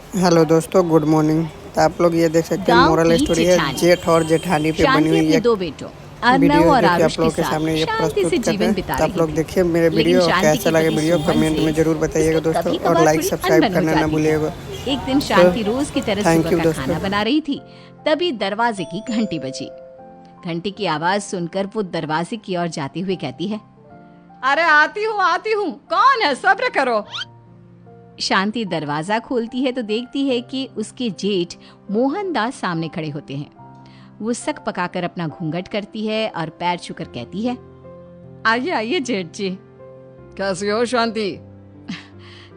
Hello दोस्तों, good morning. तो आप लोग ये देख सकते हैं, गांव मोरल की स्टोरी है चिठानी। जेठ और जेठानी पे बनी शांति हुई अपने एक दो बेटों अर्नव वीडियो है और जो कि आरुष आप के लोगों के साथ सामने ये शांति से प्रस्तुत कर रहे जीवन हैं। बिता तो आप रही लोग थी। देखिए मेरे लेकिन वीडियो, और शांति कैसा के लगा पति वीडियो सोहन कमेंट से में ज़रूर बताइएगा उसकी दोस्तों, कभी और कभार लाइक थोड़ी सब्सक्राइब अनबन हो करना ना जाती थी। भूलिएगा। एक दिन तो शांति रोज की तरह थैंक सुबह यू का दोस्तों। खाना बना रही थी। तभी दरवाजे की घंटी बजी। घंटी की आवाज सुनकर वो दरवाजे की ओर जाती हुई कहती है, अरे आती हूँ, कौन है, सब्र करो। शांति दरवाजा खोलती है तो देखती है कि उसके जेठ मोहनदास सामने खड़े होते हैं। वो सक पकाकर अपना घूंघट करती है और पैर छूकर कहती है, आइए आइए जेठ जी। कैसी हो शांति?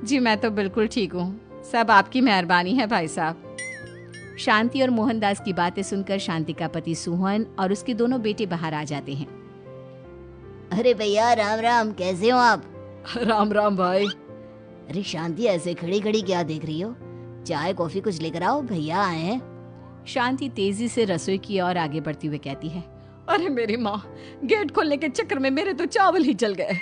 जी मैं तो बिल्कुल ठीक हूँ, सब आपकी मेहरबानी है भाई साहब। शांति और मोहनदास की बातें सुनकर शांति का पति सोहन और उसके दोनों बेटे बाहर आ जाते हैं। अरे भैया राम राम, कैसे हो आप? राम राम भाई। अरे शांति, ऐसे खड़ी खड़ी क्या देख रही हो? चाय कॉफी कुछ लेकर आओ, भैया आए हैं। शांति तेजी से रसोई की ओर आगे बढ़ती हुई कहती है, अरे मेरी माँ, गेट खोलने के चक्कर में मेरे तो चावल ही जल गए।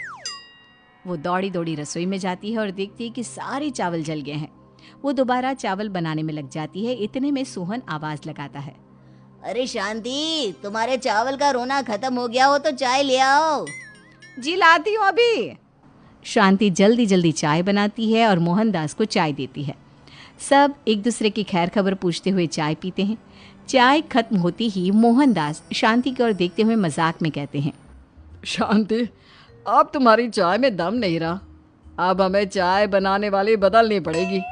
वो दौड़ी दौड़ी रसोई में जाती है और देखती है कि सारे चावल जल गए हैं। वो दोबारा चावल बनाने में लग जाती है। इतने में सोहन आवाज लगाता है, अरे शांति, तुम्हारे चावल का रोना खत्म हो गया हो तो चाय ले आओ। जी लाती हूँ अभी। शांति जल्दी जल्दी चाय बनाती है और मोहनदास को चाय देती है। सब एक दूसरे की खैर खबर पूछते हुए चाय पीते हैं। चाय खत्म होती ही मोहनदास शांति की ओर देखते हुए मजाक में कहते हैं, शांति, अब तुम्हारी चाय में दम नहीं रहा, अब हमें चाय बनाने वाली बदलनी पड़ेगी।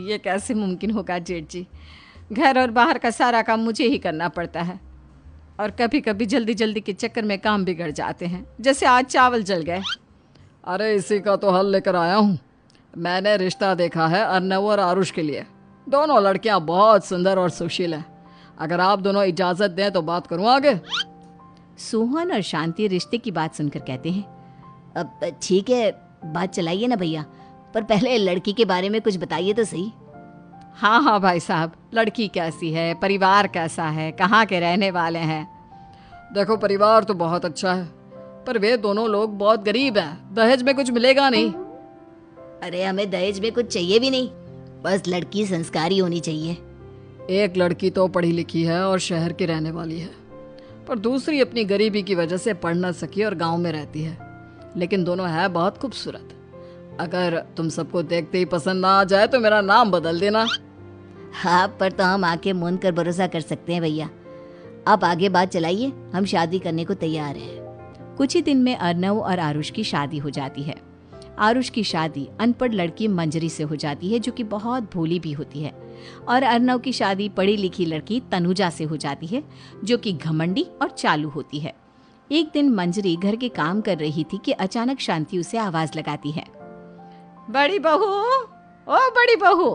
ये कैसे मुमकिन होगा जेठ जी, घर और बाहर का सारा काम मुझे ही करना पड़ता है और कभी कभी जल्दी जल्दी के चक्कर में काम बिगड़ जाते हैं, जैसे आज चावल जल गए। अरे इसी का तो हल लेकर आया हूँ। मैंने रिश्ता देखा है अर्नव और आरुष के लिए। दोनों लड़कियां बहुत सुंदर और सुशील हैं। अगर आप दोनों इजाज़त दें तो बात करूँ आगे। सोहन और शांति रिश्ते की बात सुनकर कहते हैं, अब ठीक है, बात चलाइए ना भैया, पर पहले लड़की के बारे में कुछ बताइए तो सही। हाँ हाँ भाई साहब, लड़की कैसी है, परिवार कैसा है, कहाँ के रहने वाले हैं? देखो परिवार तो बहुत अच्छा है, पर वे दोनों लोग बहुत गरीब हैं, दहेज में कुछ मिलेगा नहीं। अरे हमें दहेज में कुछ चाहिए भी नहीं, बस लड़की संस्कारी होनी चाहिए। एक लड़की तो पढ़ी लिखी है और शहर की रहने वाली है, पर दूसरी अपनी गरीबी की वजह से पढ़ न सकी और गांव में रहती है, लेकिन दोनों है बहुत खूबसूरत। अगर तुम सबको देखते ही पसंद ना आ जाए तो मेरा नाम बदल देना। हाँ, पर तो हम आके मूंद कर भरोसा कर सकते हैं भैया। आप आगे बात चलाइए, हम शादी करने को तैयार हैं। कुछ ही दिन में अर्नव और आरुष की शादी हो जाती है। आरुष की शादी अनपढ़ लड़की मंजरी से हो जाती है, जो कि बहुत भोली भी होती है, और अर्नव की शादी पढ़ी लिखी लड़की तनुजा से हो जाती है, जो कि घमंडी और चालू होती है। एक दिन मंजरी घर के काम कर रही थी कि अचानक शांति उसे आवाज लगाती है, बड़ी बहू, ओ बड़ी बहू,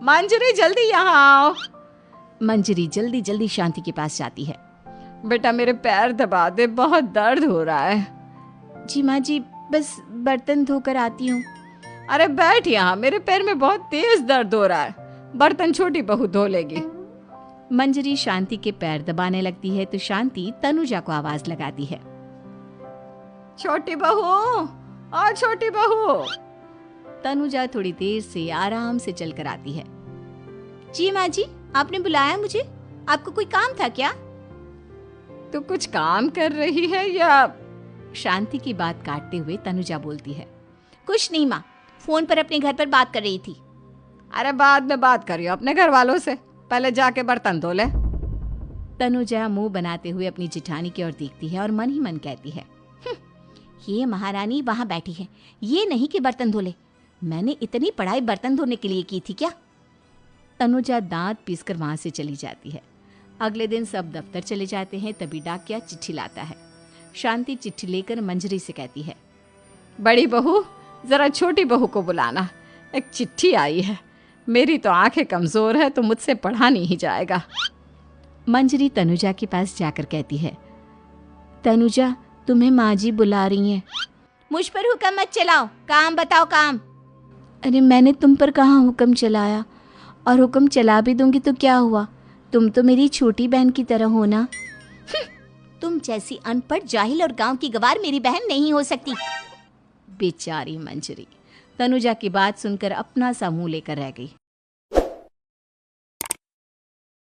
मंजरी जल्दी यहाँ आओ। मंजरी जल्दी जल्दी शांति के पास जाती है। बेटा मेरे पैर दबा दे, बहुत दर्द हो रहा है। जी माँ जी, बस बर्तन धोकर आती हूँ। अरे बैठ यहाँ, मेरे पैर में बहुत तेज दर्द हो रहा है, बर्तन छोटी बहू धो लेगी। मंजरी शांति के पैर दबाने लगती है तो शांति तनुजा को आवाज लगाती है, छोटी बहू, ओ छोटी बहू। तनुजा थोड़ी देर से आराम से चलकर आती है। जी माँ जी, आपने बुलाया मुझे, आपको कोई काम था क्या? तू कुछ काम कर रही है या? शांति की बात काटते हुए तनुजा बोलती है, कुछ नहीं माँ, फोन पर अपने घर पर बात कर रही थी। अरे बाद में बात करियो अपने घर वालों से, पहले जाके बर्तन धो ले। तनुजा मुंह बनाते हुए अपनी जिठानी की ओर देखती है और मन ही मन कहती है, ये महारानी वहाँ बैठी है, ये नहीं कि बर्तन धो ले। मैंने इतनी पढ़ाई बर्तन धोने के लिए की थी क्या? तनुजा दांत पीसकर वहां से चली जाती है। अगले दिन सब दफ्तर चले जाते हैं, तभी डाकिया चिट्ठी लाता है। शांति चिट्ठी लेकर मंजरी से कहती है, बड़ी बहू, जरा छोटी बहू को बुलाना, एक चिट्ठी आई है। मेरी तो आंखें कमजोर है तो मुझसे पढ़ा नहीं जाएगा। मंजरी तनुजा के पास जाकर कहती है, तनुजा, तुम्हें माँ जी बुला रही हैं। मुझ पर हुक्म मत चलाओ, काम बताओ काम। अरे मैंने तुम पर कहाँ हुक्म चलाया, और हुक्म चला भी दूंगी तो क्या हुआ, तुम तो मेरी छोटी बहन की तरह हो ना। तुम जैसी अनपढ़, जाहिल और गांव की गवार मेरी बहन नहीं हो सकती। बेचारी मंजरी तनुजा की बात सुनकर अपना सा मुंह लेकर रह गई।